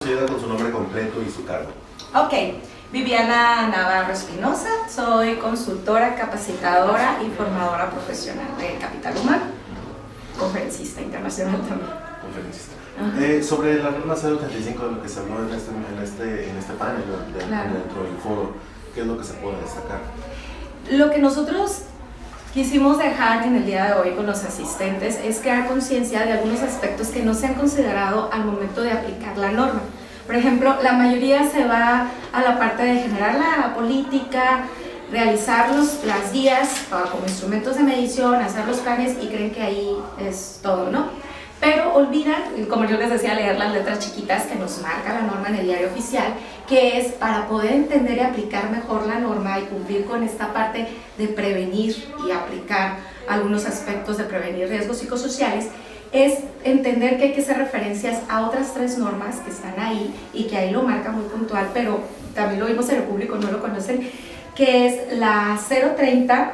ayuda con su nombre completo y su cargo. Ok, Viviana Navarro Espinosa, soy consultora, capacitadora y formadora profesional de Capital Humano, conferencista internacional también. Conferencista. Sobre la norma 085 de lo que se habló en este panel, Claro. dentro del foro, ¿qué es lo que se puede destacar? Lo que nosotros quisimos dejar en el día de hoy con los asistentes es crear conciencia de algunos aspectos que no se han considerado al momento de aplicar la norma. Por ejemplo, la mayoría se va a la parte de generar la política, realizar las guías como instrumentos de medición, hacer los planes y creen que ahí es todo, ¿no? Pero olvidan, como yo les decía, leer las letras chiquitas que nos marca la norma en el diario oficial, que es para poder entender y aplicar mejor la norma y cumplir con esta parte de prevenir y aplicar algunos aspectos de prevenir riesgos psicosociales, es entender que hay que hacer referencias a otras 3 normas que están ahí y que ahí lo marca muy puntual, pero también lo vimos en el público, no lo conocen, que es la 030,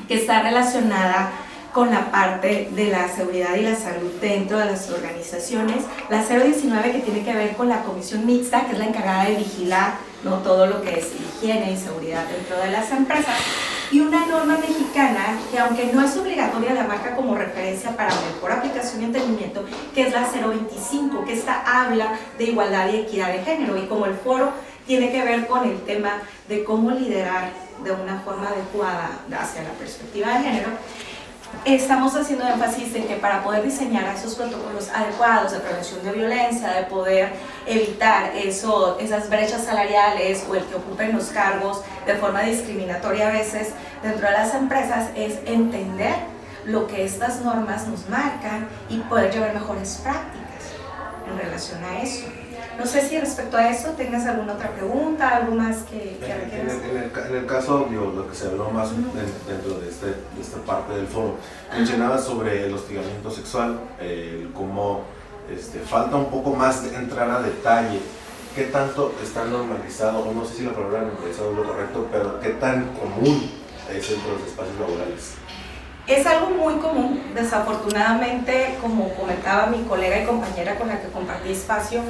que está relacionada con la parte de la seguridad y la salud dentro de las organizaciones, la 019 que tiene que ver con la comisión mixta, que es la encargada de vigilar, ¿no?, todo lo que es higiene y seguridad dentro de las empresas, y una norma mexicana que, aunque no es obligatoria, la marca como referencia para mejor aplicación y entendimiento, que es la 025, que esta habla de igualdad y equidad de género, y como el foro tiene que ver con el tema de cómo liderar de una forma adecuada hacia la perspectiva de género, estamos haciendo énfasis en que para poder diseñar esos protocolos adecuados de prevención de violencia, de poder evitar esas brechas salariales o el que ocupen los cargos de forma discriminatoria a veces dentro de las empresas, es entender lo que estas normas nos marcan y poder llevar mejores prácticas en relación a eso. No sé si respecto a eso tengas alguna otra pregunta, algo más que requieras. En el caso, lo que se habló más dentro de esta parte del foro, mencionabas sobre el hostigamiento sexual, cómo falta un poco más de entrar a detalle. ¿Qué tanto está normalizado, o no sé si la palabra normalizado es lo correcto, pero qué tan común es dentro de los espacios laborales? Es algo muy común, desafortunadamente, como comentaba mi colega y compañera con la que compartí espacio,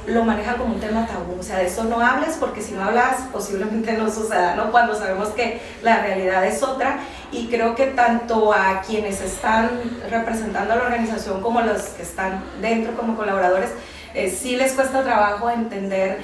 lo maneja como un tema tabú, o sea, de eso no hables porque si no hablas posiblemente no suceda, ¿no? Cuando sabemos que la realidad es otra, y creo que tanto a quienes están representando a la organización como a los que están dentro como colaboradores, sí les cuesta trabajo entender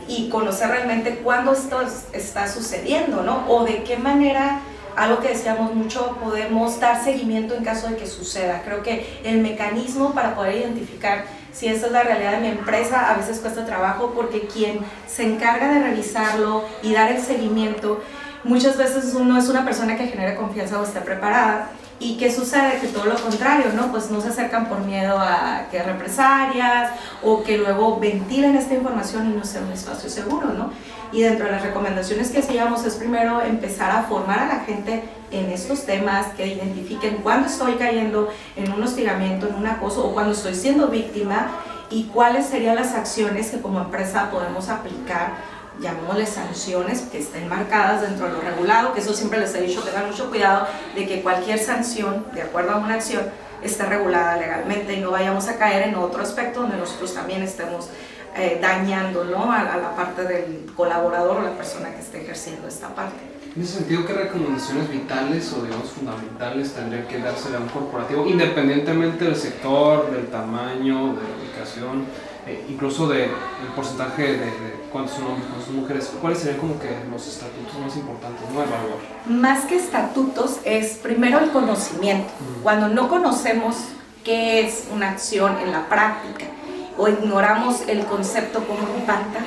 y conocer realmente cuándo esto está sucediendo, ¿no? O de qué manera, algo que decíamos mucho, podemos dar seguimiento en caso de que suceda. Creo que el mecanismo para poder identificar si esa es la realidad de mi empresa a veces cuesta trabajo, porque quien se encarga de revisarlo y dar el seguimiento, muchas veces no es una persona que genere confianza o esté preparada. ¿Y qué sucede? Que todo lo contrario, ¿no? Pues no se acercan por miedo a que represalias o que luego ventilen esta información y no sea un espacio seguro, ¿no? Y dentro de las recomendaciones que hacíamos es primero empezar a formar a la gente en estos temas, que identifiquen cuándo estoy cayendo en un hostigamiento, en un acoso, o cuando estoy siendo víctima, y cuáles serían las acciones que como empresa podemos aplicar, llamémosle sanciones, que estén marcadas dentro de lo regulado, que eso siempre les he dicho, tengan mucho cuidado de que cualquier sanción, de acuerdo a una acción, esté regulada legalmente y no vayamos a caer en otro aspecto donde nosotros también estemos dañando, ¿no?, a la parte del colaborador o la persona que esté ejerciendo esta parte. En ese sentido, ¿qué recomendaciones vitales o, digamos, fundamentales tendría que dársele a un corporativo, independientemente del sector, del tamaño, de la ubicación, incluso del porcentaje de cuántos son hombres, cuántos son mujeres? ¿Cuáles serían como que los estatutos más importantes, no, evaluar? Más que estatutos es primero el conocimiento. Cuando no conocemos qué es una acción en la práctica o ignoramos el concepto cómo impacta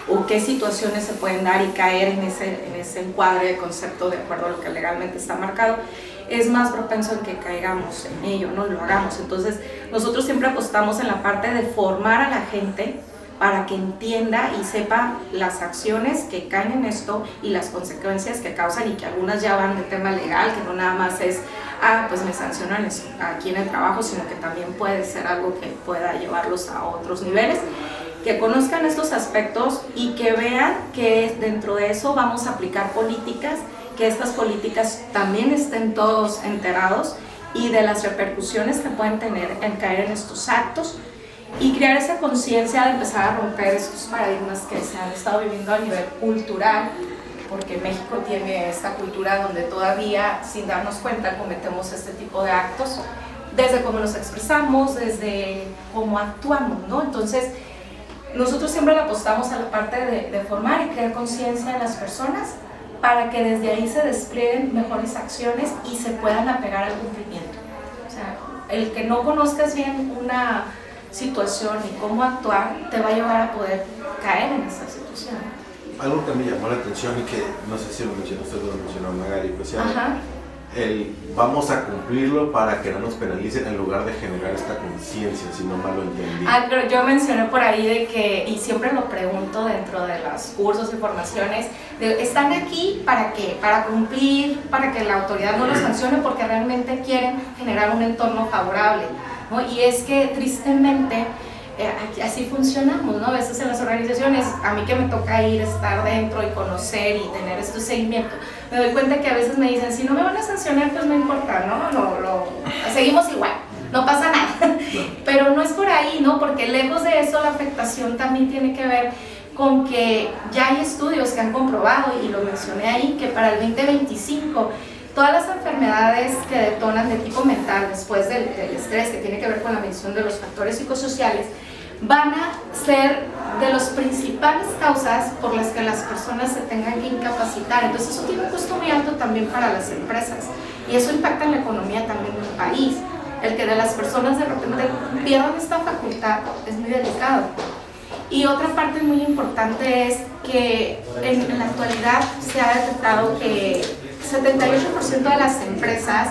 o qué situaciones se pueden dar y caer en ese encuadre de concepto de acuerdo a lo que legalmente está marcado, es más propenso en que caigamos en ello, no lo hagamos. Entonces nosotros siempre apostamos en la parte de formar a la gente para que entienda y sepa las acciones que caen en esto y las consecuencias que causan, y que algunas ya van de tema legal, que no nada más es, pues me sancionan aquí en el trabajo, sino que también puede ser algo que pueda llevarlos a otros niveles. Que conozcan estos aspectos y que vean que dentro de eso vamos a aplicar políticas, que estas políticas también estén todos enterados y de las repercusiones que pueden tener en caer en estos actos, y crear esa conciencia de empezar a romper estos paradigmas que se han estado viviendo a nivel cultural, porque México tiene esta cultura donde todavía, sin darnos cuenta, cometemos este tipo de actos, desde cómo nos expresamos, desde cómo actuamos, ¿no? Entonces, nosotros siempre le apostamos a la parte de formar y crear conciencia en las personas para que desde ahí se desplieguen mejores acciones y se puedan apegar al cumplimiento. O sea, el que no conozcas bien una situación y cómo actuar te va a llevar a poder caer en esa situación. Algo que me llamó la atención y que no sé si lo mencionó usted o lo mencionó Magali, pues ya el vamos a cumplirlo para que no nos penalicen en lugar de generar esta conciencia, si no mal lo entendí. Pero yo mencioné por ahí de que, y siempre lo pregunto dentro de los cursos y formaciones, ¿están aquí para qué? Para cumplir, para que la autoridad no los sancione porque realmente quieren generar un entorno favorable, ¿no? Y es que tristemente así funcionamos, ¿no? A veces en las organizaciones, a mí que me toca ir, estar dentro y conocer y tener este seguimiento, me doy cuenta que a veces me dicen, si no me van a sancionar, pues no importa, ¿no? Seguimos igual, no pasa nada. Pero no es por ahí, ¿no? Porque lejos de eso, la afectación también tiene que ver con que ya hay estudios que han comprobado, y lo mencioné ahí, que para el 2025, todas las enfermedades que detonan de tipo mental después del estrés, que tiene que ver con la medición de los factores psicosociales, van a ser de las principales causas por las que las personas se tengan que incapacitar. Entonces eso tiene un costo muy alto también para las empresas y eso impacta en la economía también del país. El que de las personas de repente pierdan esta facultad es muy delicado. Y otra parte muy importante es que en la actualidad se ha detectado que 78% de las empresas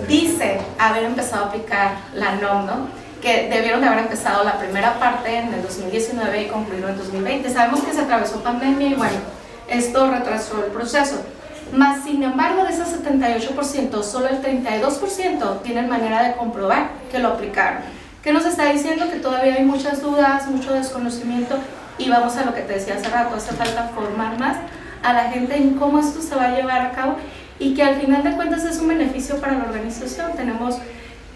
dicen haber empezado a aplicar la NOM, ¿no? Que debieron de haber empezado la primera parte en el 2019 y concluirlo en 2020. Sabemos que se atravesó pandemia y bueno, esto retrasó el proceso. Más sin embargo, de ese 78%, solo el 32% tienen manera de comprobar que lo aplicaron. ¿Qué nos está diciendo? Que todavía hay muchas dudas, mucho desconocimiento y vamos a lo que te decía hace rato, hace falta formar más a la gente en cómo esto se va a llevar a cabo y que al final de cuentas es un beneficio para la organización. Tenemos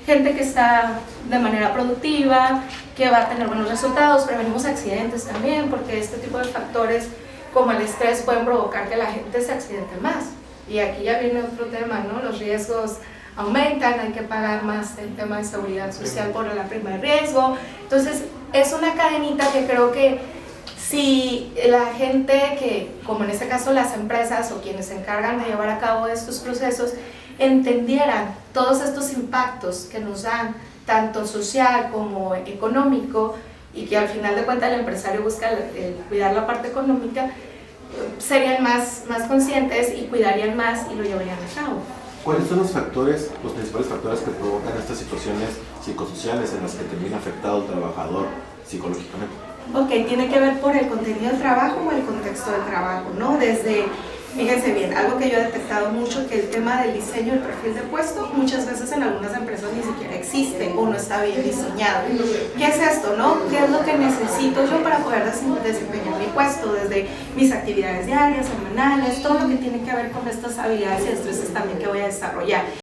gente que está de manera productiva, que va a tener buenos resultados, prevenimos accidentes también, porque este tipo de factores como el estrés pueden provocar que la gente se accidente más. Y aquí ya viene otro tema, ¿no? Los riesgos aumentan, hay que pagar más el tema de seguridad social por la prima de riesgo. Entonces, es una cadenita que creo que si la gente que, como en este caso las empresas o quienes se encargan de llevar a cabo estos procesos, entendieran todos estos impactos que nos dan, tanto social como económico, y que al final de cuentas el empresario busca cuidar la parte económica, serían más conscientes y cuidarían más y lo llevarían a cabo. ¿Cuáles son los principales factores que provocan estas situaciones psicosociales en las que termina afectado el trabajador psicológicamente? Ok, tiene que ver por el contenido del trabajo o el contexto del trabajo, ¿no? Fíjense bien, algo que yo he detectado mucho, que el tema del diseño, el perfil de puesto, muchas veces en algunas empresas ni siquiera existe o no está bien diseñado. ¿Qué es esto, no? ¿Qué es lo que necesito yo para poder desempeñar mi puesto? Desde mis actividades diarias, semanales, todo lo que tiene que ver con estas habilidades y destrezas también que voy a desarrollar.